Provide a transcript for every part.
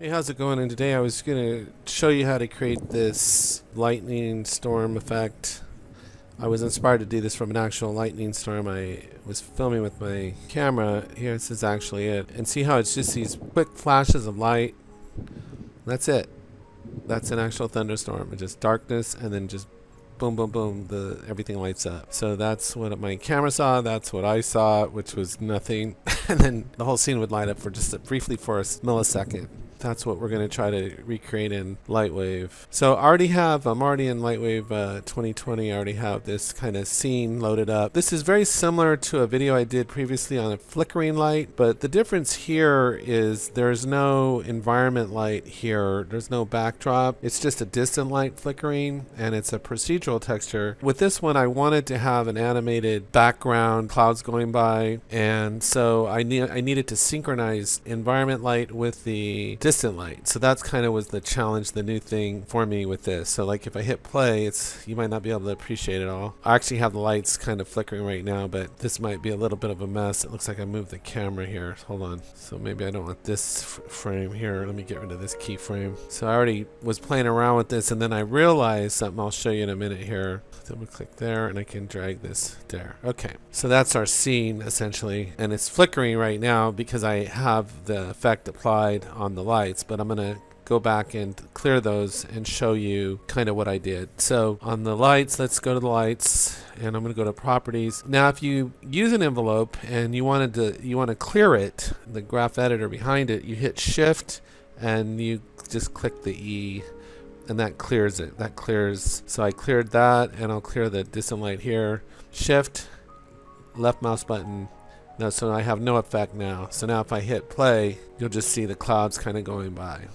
Hey, how's it going? And today I was going to show you how to create this lightning storm effect. I was inspired to do this from an actual lightning storm. I was filming with my camera. Here, this is actually it. And see how it's just these quick flashes of light? That's it. That's an actual thunderstorm. It's just darkness and then just boom, boom, boom, everything lights up. So that's what my camera saw. That's what I saw, which was nothing. And then the whole scene would light up for just briefly for a millisecond. That's what we're going to try to recreate in LightWave. So I'm already in LightWave 2020. I already have this kind of scene loaded up. This is very similar to a video I did previously on a flickering light, but the difference here is there's no environment light here. There's no backdrop. It's just a distant light flickering, and it's a procedural texture. With this one, I wanted to have an animated background, clouds going by, and so I needed to synchronize environment light with the distant light. So that's kind of was the challenge, the new thing for me with this. So like if I hit play, you might not be able to appreciate it all. I actually have the lights kind of flickering right now, but this might be a little bit of a mess. It looks like I moved the camera here. Hold on. So maybe I don't want this frame here. Let me get rid of this keyframe. So I already was playing around with this, and then I realized something I'll show you in a minute here. Double click there and I can drag this there. Okay, so that's our scene essentially, and it's flickering right now because I have the effect applied on the lights, but I'm gonna go back and clear those and show you kind of what I did. So on the lights, let's go to the lights, and I'm going to go to properties. Now if you use an envelope and you want to clear it, the graph editor behind it, you hit shift and you just click the E, and that clears it. That clears. So I cleared that, and I'll clear the distant light here. Shift, left mouse button. No, so I have no effect now. So now if I hit play, you'll just see the clouds kind of going by.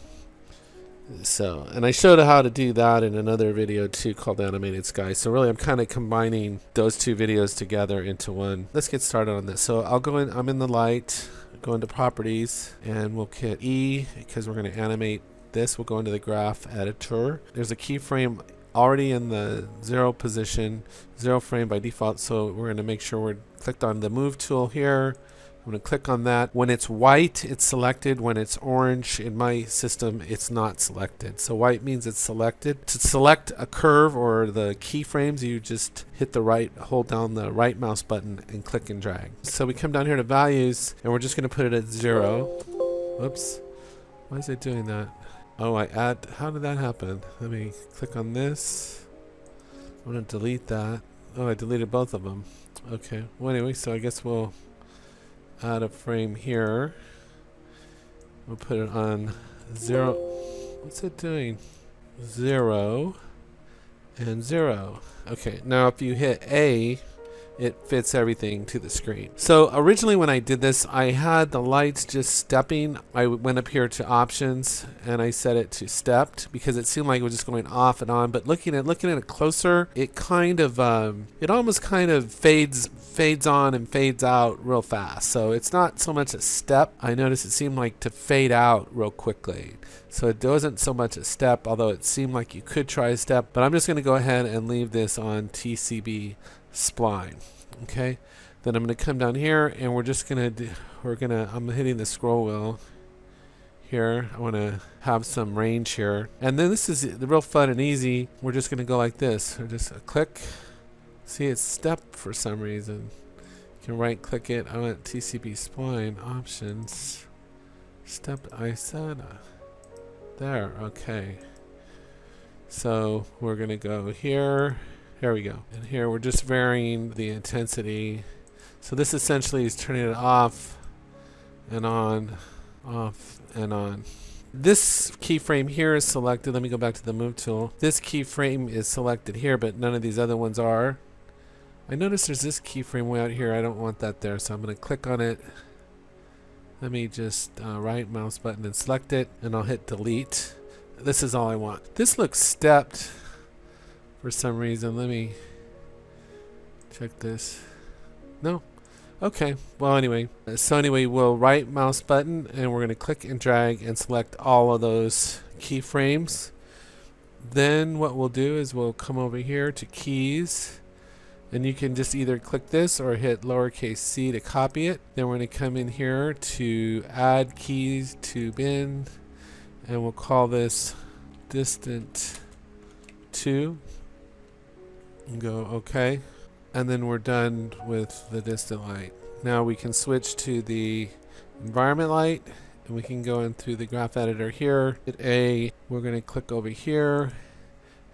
So, and I showed how to do that in another video too called Animated Sky. So really I'm kind of combining those two videos together into one. Let's get started on this. So I'll go in, I'm in the light, go into properties, and we'll hit E because we're going to animate this. We'll go into the graph editor. There's a keyframe already in the 0 position, 0 frame by default, so we're going to make sure we're clicked on the move tool here. I'm going to click on that. When it's white, it's selected. When it's orange, in my system, it's not selected. So white means it's selected. To select a curve or the keyframes, you just hit the right, hold down the right mouse button and click and drag. So we come down here to values, and we're just going to put it at 0. Whoops. Why is it doing that? Oh, how did that happen? Let me click on this. I'm going to delete that. Oh, I deleted both of them. Okay. Well, anyway, so I guess we'll add a frame here. We'll put it on 0. What's it doing? 0 and 0. Okay, now if you hit A, it fits everything to the screen. So originally when I did this, I had the lights just stepping. I went up here to options and I set it to stepped because it seemed like it was just going off and on. But looking at it closer, it kind of it almost kind of fades on and fades out real fast. So it's not so much a step. I noticed it seemed like to fade out real quickly. So it wasn't so much a step, although it seemed like you could try a step. But I'm just going to go ahead and leave this on TCB spline. Okay, then I'm going to come down here and we're just going to I'm hitting the scroll wheel here. I want to have some range here, and then this is real fun and easy. We're just going to go like this, or just a click. See, it's step for some reason. You can right click it. I want TCB spline options step. I said there. Okay, so we're going to go here. Here we go. And here we're just varying the intensity. So this essentially is turning it off and on, off and on. This keyframe here is selected. Let me go back to the move tool. This keyframe is selected here, but none of these other ones are. I notice there's this keyframe way out here. I don't want that there, so I'm going to click on it. Let me just right mouse button and select it, and I'll hit delete. This is all I want. This looks stepped for some reason. Let me check this. No? Okay. Well, anyway. We'll right mouse button and we're going to click and drag and select all of those keyframes. Then what we'll do is we'll come over here to keys, and you can just either click this or hit lowercase c to copy it. Then we're going to come in here to add keys to bin, And we'll call this distant 2 and go OK. And then we're done with the distant light. Now we can switch to the environment light, and we can go in through the graph editor here. Hit A, we're going to click over here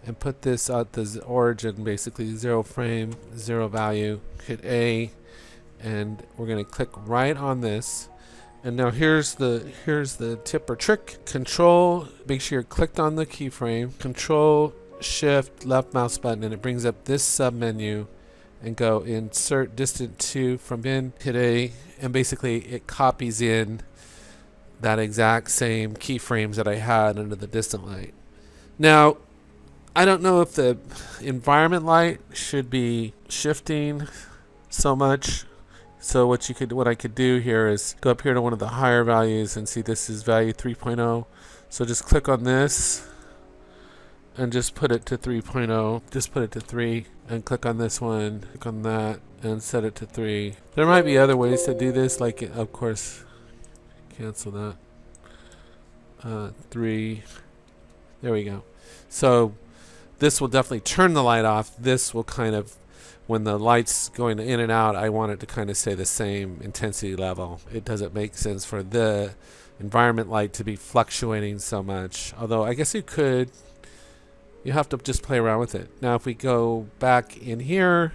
and put this at the origin, basically 0 frame, 0 value. Hit A, and we're going to click right on this. And now here's the tip or trick. Control, make sure you're clicked on the keyframe. Control Shift left mouse button, and it brings up this sub menu, and go insert distant 2 from bin. Hit A, and basically it copies in that exact same keyframes that I had under the distant light. Now, I don't know if the environment light should be shifting so much. So what I could do here is go up here to one of the higher values and see this is value 3.0. So just click on this and just put it to 3.0. Just put it to 3 and click on this one, click on that and set it to 3. There might be other ways to do this, like of course cancel that. 3. There we go. So this will definitely turn the light off. This will kind of, when the light's going in and out, I want it to kind of stay the same intensity level. It doesn't make sense for the environment light to be fluctuating so much. Although I guess you could. You have to just play around with it. Now if we go back in here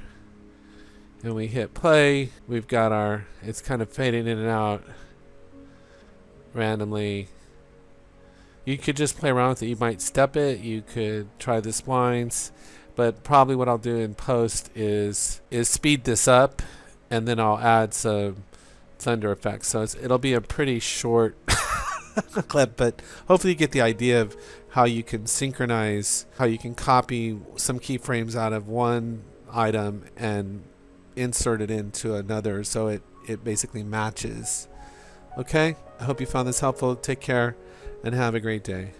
and we hit play, we've got our, it's kind of fading in and out randomly. You could just play around with it. You might step it. You could try the splines. But probably what I'll do in post is speed this up, and then I'll add some thunder effects. So it'll be a pretty short clip, but hopefully you get the idea of how you can synchronize, how you can copy some keyframes out of one item and insert it into another so it basically matches. Okay, I hope you found this helpful. Take care and have a great day.